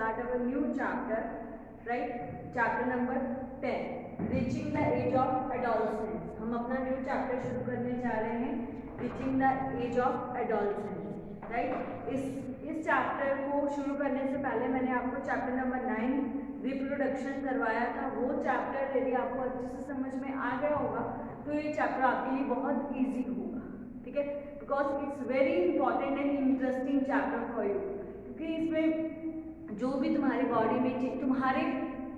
start our new chapter, right? Chapter number 10, reaching the age of adolescence. हम अपना new chapter शुरू करने जा रहे हैं, reaching the age of adolescence, right? इस चैप्टर को शुरू करने से पहले मैंने आपको चैप्टर नंबर 9 रिप्रोडक्शन करवाया था। वो चैप्टर यदि आपको अच्छे से समझ में आ गया होगा तो ये चैप्टर आपके लिए बहुत ईजी होगा, ठीक है? Because it's very important and interesting chapter for you, क्योंकि इसमें जो भी तुम्हारी बॉडी में तुम्हारे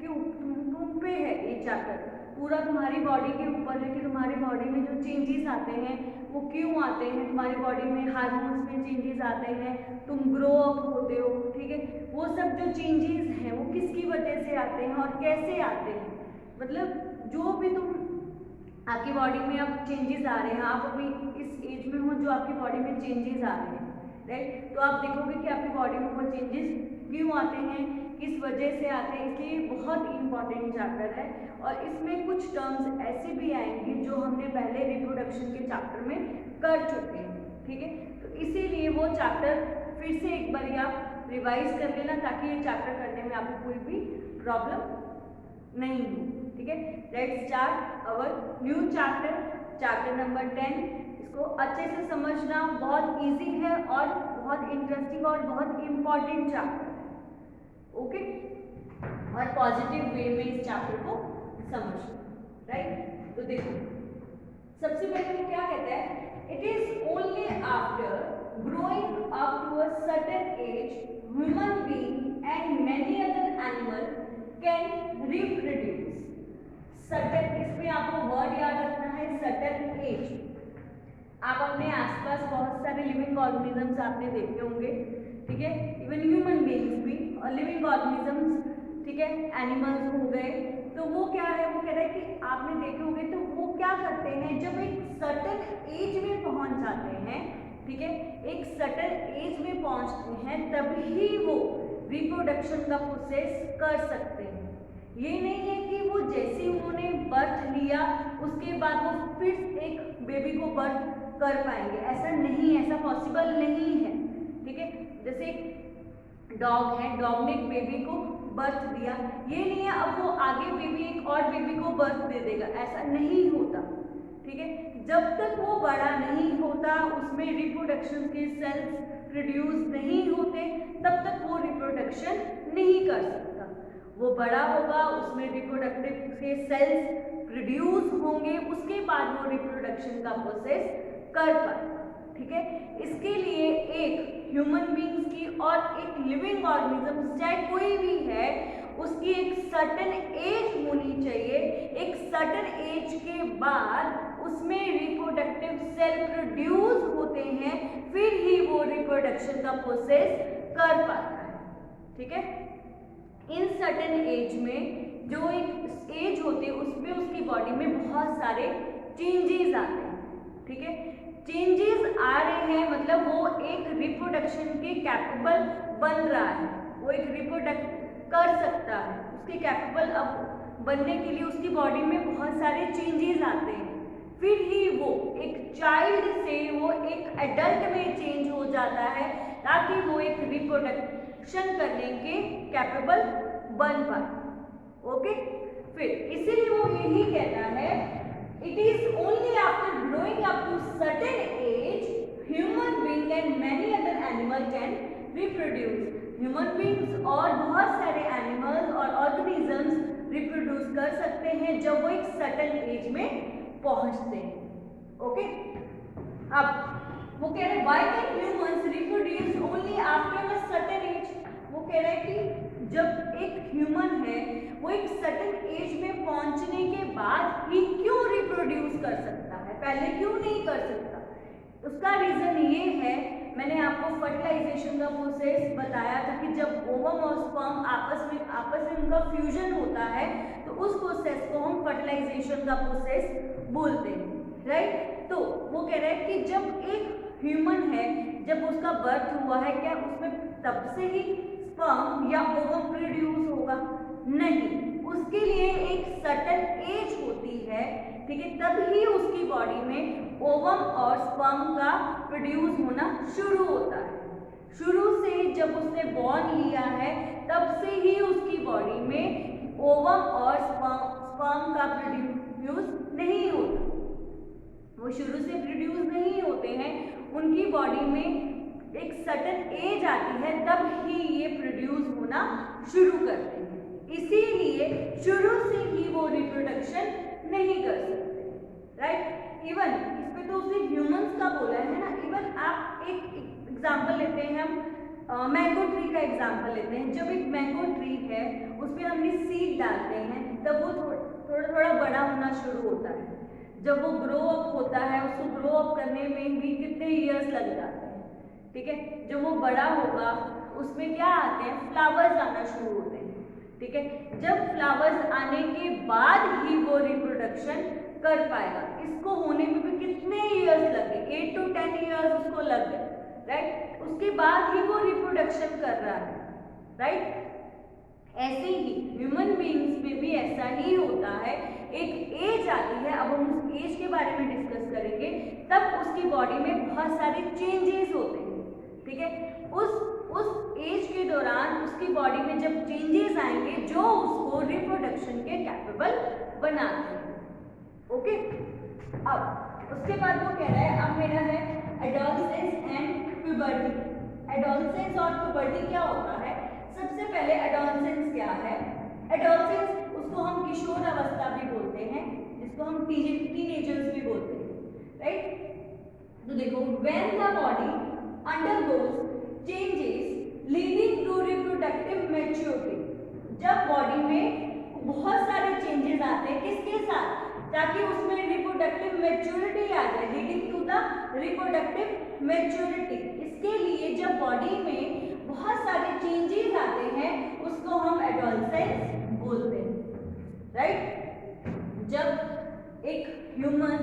तुम पे है ये चैप्टर, पूरा तुम्हारी बॉडी के ऊपर है कि तुम्हारी बॉडी में जो चेंजेस आते हैं वो क्यों आते हैं, तुम्हारी बॉडी में हार्मोन्स में चेंजेस आते हैं, तुम ग्रो अप होते हो, ठीक है? वो सब जो चेंजेस हैं वो किसकी वजह से आते हैं और कैसे आते हैं, मतलब जो भी तुम आपकी बॉडी में अब चेंजेस आ रहे हैं, आप अभी इस एज में हो जो आपकी बॉडी में चेंजेस आ रहे हैं, राइट? तो आप देखोगे कि आपकी बॉडी में वो चेंजेस क्यों आते हैं, किस वजह से आते हैं, इसलिए बहुत इंपॉर्टेंट चैप्टर है। और इसमें कुछ टर्म्स ऐसे भी आएंगे जो हमने पहले रिप्रोडक्शन के चैप्टर में कर चुके हैं, ठीक है? तो इसीलिए वो चैप्टर फिर से एक बार आप रिवाइज कर लेना ताकि ये चैप्टर करने में आपको कोई भी प्रॉब्लम नहीं हो, ठीक है? Let's start our new chapter, chapter number 10। इसको अच्छे से समझना बहुत इजी है और बहुत इंटरेस्टिंग और बहुत इंपॉर्टेंट चैप्टर है, ओके? और पॉजिटिव वे में इस चैप्टर को समझना, राइट? तो देखो सबसे पहले वो क्या कहता है, it is only after growing up to a certain age human being and many other animal can reproduce. Certain, इसमें आपको वर्ड याद रखना है, सर्टेन एज। आप अपने आसपास बहुत सारे लिविंग ऑर्गेनिजम्स आपने देखे होंगे, ठीक है? इवन ह्यूमन बीइंग्स भी और लिविंग ऑर्गेनिजम्स, ठीक है? एनिमल्स हो गए, तो वो क्या है, वो कह रहा है कि आपने देखे होंगे तो वो क्या करते हैं, जब एक सर्टेन एज में पहुंच जाते हैं, ठीक है? एक सर्टेन एज में पहुंचते हैं तभी वो रिप्रोडक्शन का प्रोसेस कर सकते हैं। ये नहीं है कि वो जैसे उन्होंने बर्थ लिया उसके बाद वो फिर एक बेबी को बर्थ कर पाएंगे, ऐसा नहीं, ऐसा पॉसिबल नहीं है, ठीक है? जैसे डॉग है, डॉग ने एक बेबी को बर्थ दिया, ये नहीं है अब वो आगे बेबी एक और बेबी को बर्थ दे देगा, ऐसा नहीं होता, ठीक है? जब तक वो बड़ा नहीं होता, उसमें रिप्रोडक्शन के सेल्स प्रोड्यूस नहीं होते, तब तक वो रिप्रोडक्शन नहीं कर सकता। वो बड़ा होगा, उसमें रिप्रोडक्टिव के सेल्स प्रोड्यूस होंगे, उसके बाद वो रिप्रोडक्शन का प्रोसेस कर पाएगा, ठीक है? इसके लिए एक ह्यूमन बीइंग्स की और एक लिविंग ऑर्गेनिज्म चाहे कोई भी है, उसकी एक सर्टेन एज होनी चाहिए। एक सर्टेन एज के बाद उसमें रिप्रोडक्टिव सेल प्रोड्यूस होते हैं, फिर ही वो रिप्रोडक्शन का प्रोसेस कर पाता है, ठीक है? इन सर्टेन एज में जो एक एज होती है उसमें उसकी बॉडी में बहुत सारे चेंजेस आते हैं, ठीक है? चेंजेस आ रहे हैं मतलब वो एक रिप्रोडक्शन के कैपेबल बन रहा है, वो एक रिप्रोडक्ट कर सकता है, उसके कैपेबल अब बनने के लिए उसकी बॉडी में बहुत सारे चेंजेस आते हैं, फिर ही वो एक चाइल्ड से वो एक एडल्ट में चेंज हो जाता है ताकि वो एक रिप्रोडक्शन करने के कैपेबल बन पाए, ओके? फिर इसीलिए वो यही कहता है, it is only after growing up to certain age human being and many other animal can reproduce। Human beings और बहुत सारे एनिमल्स और ऑर्गेनिजम्स रिप्रोड्यूस कर सकते हैं जब वो एक सर्टेन एज में पहुंचते हैं, ओके? अब वो कह रहे हैं why can humans reproduce only after a certain as. वो कह रहे हैं कि जब एक ह्यूमन है वो एक सर्टेन एज में पहुंचने के बाद ही क्यों रिप्रोड्यूस कर सकता है, पहले क्यों नहीं कर सकता? उसका रीजन ये है, मैंने आपको फर्टिलाइजेशन का प्रोसेस बताया था कि जब ओवम और स्पर्म आपस में उनका फ्यूजन होता है तो उस प्रोसेस को हम फर्टिलाइजेशन का प्रोसेस बोलते हैं, राइट? तो वो कह रहे हैं कि जब एक ह्यूमन है, जब उसका बर्थ हुआ है, क्या उसमें तब से ही स्पर्म या ओवम प्रोड्यूस होगा? नहीं, उसके लिए एक सर्टेन एज होती है, ठीक है? तभी उसकी बॉडी में ओवम और स्पर्म का प्रोड्यूस होना शुरू होता है, शुरू से जब उसने बॉर्न लिया है तब से ही उसकी बॉडी में ओवम और स्पर्म का प्रोड्यूस नहीं होता, वो शुरू से प्रोड्यूस नहीं होते हैं, उनकी बॉडी में एक सर्टेन एज आती है तब ही ये प्रोड्यूस होना शुरू करते हैं। इसीलिए शुरू से ही वो रिप्रोडक्शन नहीं कर सकते, राइट। इवन इस पे तो उसने ह्यूमंस का बोला है ना। इवन आप एक एग्जांपल लेते हैं, हम मैंगो ट्री का एग्जांपल लेते हैं। जब एक मैंगो ट्री है उस पर हमने सीड डालते हैं तब वो थोड़ा थोड़ा बड़ा होना शुरू होता है। जब वो ग्रो अप होता है, उसको ग्रो अप करने में भी कितने ईयर्स लग जाते हैं, ठीक है। जब वो बड़ा होगा उसमें क्या आते हैं, फ्लावर्स आना शुरू होते हैं, ठीक है। जब फ्लावर्स आने के बाद ही वो रिप्रोडक्शन कर पाएगा। इसको होने में भी कितने ईयर्स लगे, 8 to 10 ईयर्स उसको लग गए, राइट। उसके बाद ही वो रिप्रोडक्शन कर रहा है, राइट। ऐसे ही ह्यूमन बीइंग्स में भी ऐसा ही होता है। एक एज आती है, अब हम उस एज के बारे में डिस्कस करेंगे, तब उसकी बॉडी में बहुत सारे चेंजेस होते हैं, ठीक है। उस एज के दौरान उसकी बॉडी में जब चेंजेस आएंगे जो उसको रिप्रोडक्शन के कैपेबल बनाते हैं, ओके। अब उसके बाद वो कह रहा है, अब मेरा है एडोलसेंस एंड प्यूबर्टी। एडोलसेंस और प्यूबर्टी क्या होता है? सबसे पहले एडोलसेंस क्या है? एडोलसेंस उसको हम किशोर अवस्था भी बोलते हैं, जिसको हम टीनेजर्स भी बोलते हैं, राइट। तो देखो, when the body undergoes changes leading to reproductive maturity, जब बॉडी में बहुत सारे चेंजेस आते हैं, किसके साथ? ताकि उसमें रिप्रोडक्टिव मैच्योरिटी आ जाए, leading to the reproductive maturity. इसके लिए जब बॉडी में बहुत सारे चेंजेस आते हैं उसको हम एडोलसेंस बोलते हैं, राइट। जब एक ह्यूमंस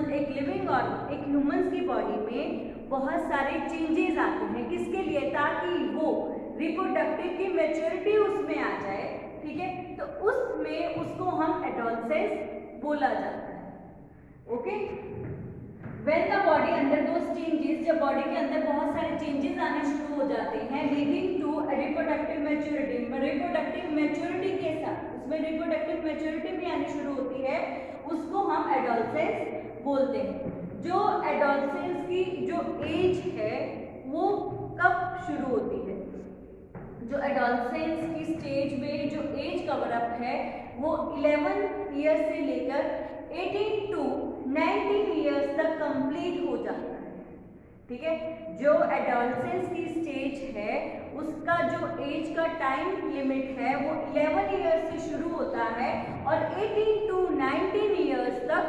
की बॉडी में बहुत सारे चेंजेस आते हैं, किसके लिए? ताकि वो रिप्रोडक्टिव की मैच्योरिटी उसमें आ जाए, ठीक है। तो उसमें उसको हम एडोलसेंस बोला जाता है, okay. When the body undergoes changes, जब बॉडी के अंदर बहुत सारे चेंजेस आने शुरू हो जाते हैं, leading to reproductive maturity, reproductive maturity के साथ उसमें रिप्रोडक्टिव मैच्योरिटी भी आनी शुरू होती है, उसको हम एडोलसेंस बोलते हैं। जो एडोलसेंस की जो एज है वो कब शुरू होती है? जो एडोलसेंस की स्टेज में जो एज कवर अप है वो 11 ईयर्स से लेकर 18 to 19 ईयर्स तक कंप्लीट हो जाता है, ठीक है। जो एडोलसेंस की स्टेज है उसका जो एज का टाइम लिमिट है वो 11 ईयर्स से शुरू होता है और 18 to 19 ईयर्स तक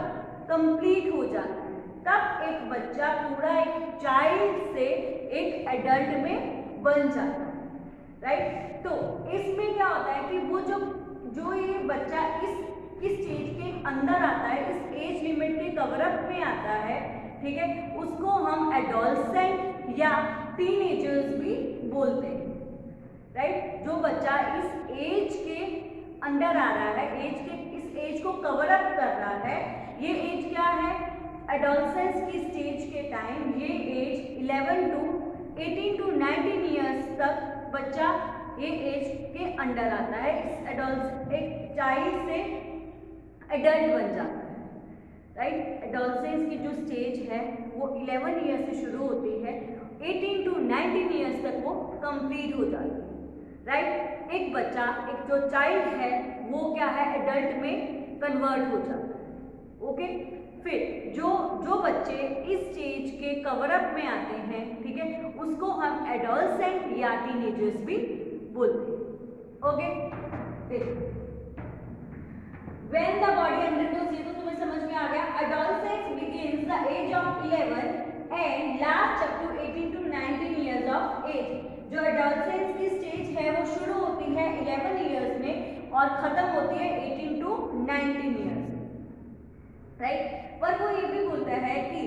कंप्लीट हो जाता है। तब एक बच्चा पूरा एक चाइल्ड से एक एडल्ट में बन जाता है, राइट। तो इसमें क्या होता है कि वो जो ये बच्चा इस स्टेज के अंदर आता है, इस एज लिमिट के कवर अप में आता है, ठीक है, उसको हम एडोलसेंट या टीनेजर्स भी बोलते हैं, राइट। जो बच्चा इस एज के अंदर आ रहा है, इस एज को कवर अप कर रहा है, ये एज क्या है? एडोलसेंस की स्टेज के टाइम ये एज 11 to 18 to 19 ईयर्स तक बच्चा ये एज के अंडर आता है, इस एक चाइल्ड से एडल्ट बन जाता है, राइट। एडोलसेंस की जो स्टेज है वो 11 ईयर से शुरू होती है, 18 to 19 ईयर्स तक वो कंप्लीट हो जाती है, राइट। एक बच्चा, एक जो चाइल्ड है वो क्या है? एडल्ट में कन्वर्ट हो जाता है, ओके। फिर जो बच्चे इस स्टेज के कवर अप में आते हैं, ठीक है, उसको हम एडोलसेंट या टीनेजर्स भी बोलते हैं, ओके। फिर When the body undergoes, ये तो तुम्हें समझ में आ गया। Adolescence begins the age of 11 and lasts up to 18 to 19 years of age. जो adolescence की स्टेज है वो शुरू होती है 11 ईयर्स में और खत्म होती है 18 to 19 ईयर्स, राइट। पर वो ये भी बोलता है कि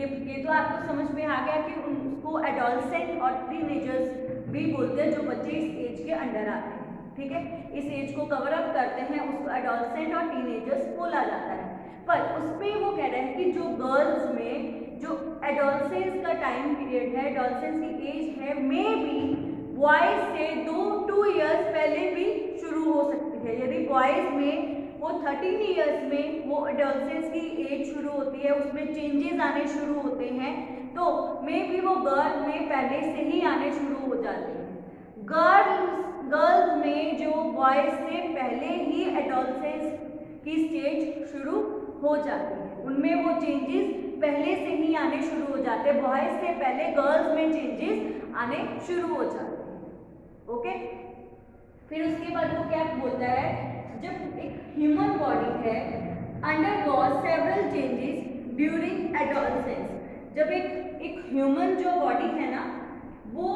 ये तो आपको समझ में आ गया कि उसको एडोलसेंट और टीनेजर्स भी बोलते हैं, जो बच्चे इस एज के अंडर आते हैं, ठीक है, इस एज को कवर अप करते हैं, उसको एडोलसेंट और टीनेजर्स बोला जाता है। पर उसमें वो कह रहे हैं कि जो गर्ल्स में जो एडोलसेंस का टाइम पीरियड है, एडोलसेंस की एज है, मे बी बॉयज से 2 ईयर्स पहले भी शुरू हो सकती है। यदि बॉयज में वो 13 ईयर्स में वो एडोलसेंस की एज शुरू होती है, उसमें चेंजेस आने शुरू होते हैं, तो मे बी वो गर्ल में पहले से ही आने शुरू हो जाते हैं। गर्ल्स में जो बॉयज से पहले ही एडोलसेंस की स्टेज शुरू हो जाती है, उनमें वो चेंजेस पहले से ही आने शुरू हो जाते हैं। बॉयज से पहले गर्ल्स में चेंजेस आने शुरू हो जाते हैं। ओके, फिर उसके बाद वो क्या बोलता है, जब एक ह्यूमन बॉडी है undergoes several changes during adolescence, जब एक ह्यूमन जो बॉडी है ना, वो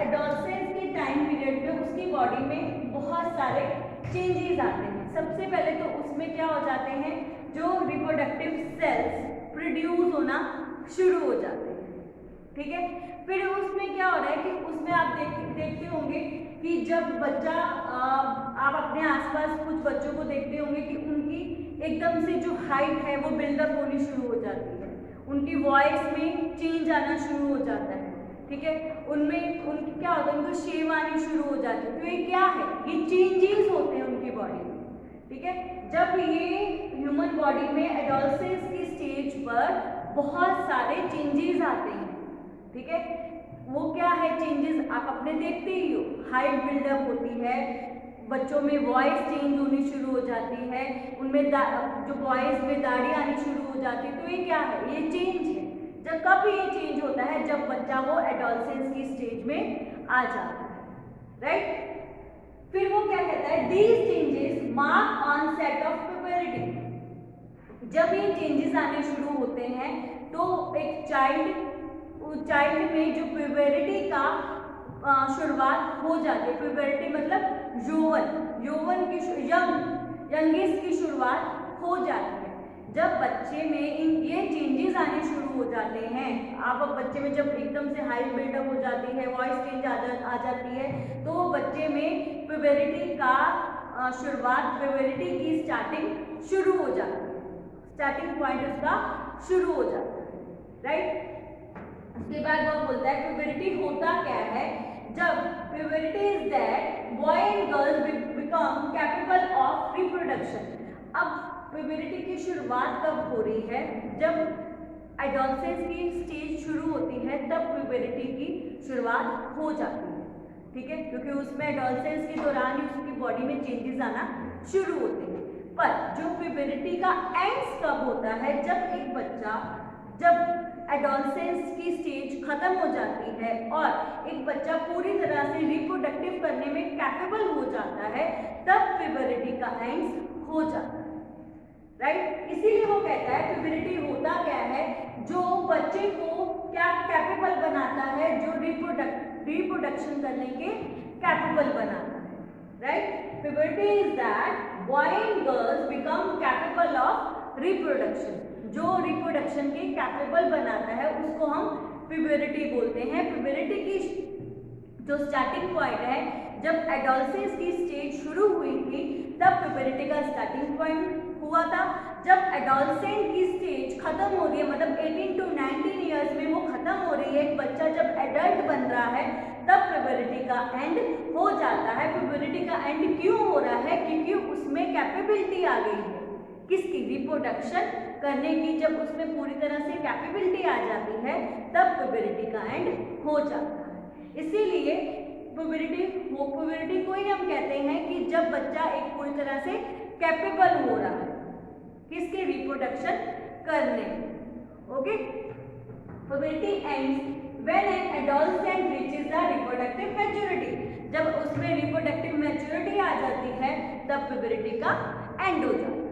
एडोलसेंस के टाइम पीरियड में उसकी बॉडी में बहुत सारे चेंजेस आते हैं। सबसे पहले तो उसमें क्या हो जाते हैं, जो रिप्रोडक्टिव सेल्स प्रोड्यूस होना शुरू हो जाते हैं। ठीक है, फिर उसमें क्या हो रहा है कि उसमें आप देखते होंगे कि जब बच्चा, आप अपने आसपास कुछ बच्चों को देखते होंगे कि उनकी एकदम से जो हाइट है वो बिल्डअप होनी शुरू हो जाती है, उनकी वॉइस में चेंज आना शुरू हो जाता है। ठीक है, उनमें उनकी क्या होता है, उनको शेव आनी शुरू हो जाती है। तो ये क्या है, ये चेंजेस होते हैं उनकी बॉडी में। ठीक है, जब ये ह्यूमन बॉडी में एडोलसेंस की स्टेज पर बहुत सारे चेंजेस आते हैं। ठीक है, वो क्या है चेंजेस, आप अपने देखते ही हो, हाइट बिल्डअप होती है, बच्चों में वॉइस चेंज होनी शुरू हो जाती है, उनमें जो बॉयज में दाढ़ी आनी शुरू हो जाती है। तो ये क्या है, ये चेंज है। जब कब ये चेंज होता है, जब बच्चा वो एडोलसेंस की स्टेज में आ जाता है। राइट, फिर वो क्या कहता है, these changes mark onset of puberty. जब ये चेंजेस आने शुरू होते हैं तो एक चाइल्ड में जो प्यूबरिटी का शुरुआत हो जाती है। प्यूबरिटी मतलब यौवन की यंगेस्ट की शुरुआत हो जाती है। जब बच्चे में ये चेंजेस आने शुरू हो जाते हैं, आप बच्चे में जब एकदम से हाइट बिल्डअप हो जाती है, वॉइस चेंज आ जाती है, तो बच्चे में प्यूबरिटी का शुरुआत, प्यूबरिटी की स्टार्टिंग शुरू हो जाती है, स्टार्टिंग पॉइंट उसका शुरू हो जाता है। राइट, उसके बाद वो बोलता है प्यूबरिटी होता क्या है, जब puberty is that boy and girls become capable of reproduction. अब प्यूबरिटी की शुरुआत कब हो रही है, जब एडोलसेंस की स्टेज शुरू होती है, तब प्यूबरिटी की शुरुआत हो जाती है। ठीक है, क्योंकि उसमें एडोलसेंस के दौरान ही उसकी बॉडी में चेंजेस आना शुरू होते हैं। पर जो प्यूबरिटी का एंड्स कब होता है, जब एक बच्चा, जब एडोलसेंस की स्टेज खत्म हो जाती है और एक बच्चा पूरी तरह से रिप्रोडक्टिव करने में कैपेबल हो जाता है, तब प्यूबरिटी का एंड्स हो जाता है। राइट, इसीलिए वो कहता है प्यूबरिटी होता क्या है, जो बच्चे को क्या कैपेबल बनाता है, जो रिप्रोडक्शन करने के कैपेबल बनाता है। Right, puberty is that boy and girls become capable of reproduction. जो रिप्रोडक्शन के कैपेबल बनाता है उसको हम प्यूबरिटी बोलते हैं। प्यूबरिटी की जो स्टार्टिंग पॉइंट है, जब एडोलसेंस की स्टेज शुरू हुई थी, तब प्यूबरिटी का स्टार्टिंग पॉइंट हुआ था। जब एडोलसेंट की स्टेज खत्म हो रही है, मतलब 18 to 19 ईयर्स में वो खत्म हो रही है, एक बच्चा जब एडल्ट बन रहा है, तब प्यूबरिटी का एंड हो जाता है। प्यूबरिटी का एंड क्यों हो रहा है, क्योंकि उसमें कैपेबिलिटी आ गई है, किसकी, रिप्रोडक्शन करने की। जब उसमें पूरी तरह से कैपेबिलिटी आ जाती है, तब प्यूबरिटी का एंड हो जाता है। इसीलिए प्यूबरिटी को ही हम कहते हैं कि जब बच्चा एक पूरी तरह से कैपेबल हो रहा है, किसके, रिप्रोडक्शन करने। Okay, puberty ends when an adolescent reaches the reproductive maturity. जब उसमें रिप्रोडक्टिव मैच्योरिटी आ जाती है, तब प्यूबरिटी का एंड हो जाता है,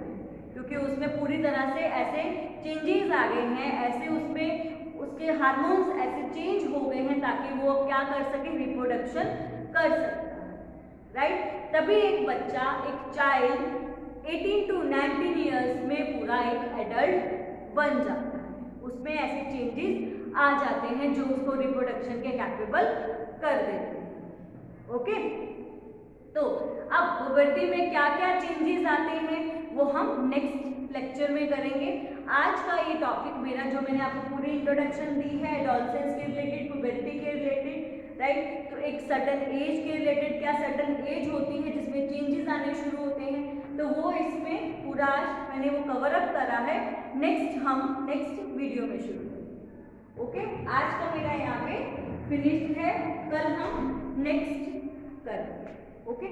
क्योंकि उसमें पूरी तरह से ऐसे चेंजेस आ गए हैं, ऐसे उसमें उसके हार्मोन्स ऐसे चेंज हो गए हैं ताकि वो क्या कर सके, रिप्रोडक्शन कर सकता है। राइट, तभी एक बच्चा, एक चाइल्ड 18 to 19 ईयर्स में पूरा एक एडल्ट बन जाता है। उसमें ऐसे चेंजेस आ जाते हैं जो उसको रिप्रोडक्शन के कैपेबल कर देते हैं। ओके, तो अब प्यूबरिटी में क्या क्या चेंजेस आते हैं वो हम नेक्स्ट लेक्चर में करेंगे। आज का ये टॉपिक मेरा जो मैंने आपको पूरी इंट्रोडक्शन दी है एडोलसेंस के रिलेटेड, प्यूबर्टी के रिलेटेड, राइट, तो एक सर्टन एज के रिलेटेड, क्या सर्टन एज होती है जिसमें चेंजेस आने शुरू होते हैं, तो वो इसमें पूरा आज मैंने वो कवर अप करा है। हम नेक्स्ट वीडियो में शुरू करेंगे। ओके, आज का मेरा यहाँ पे फिनिश्ड है, कल हम नेक्स्ट करेंगे। ओके।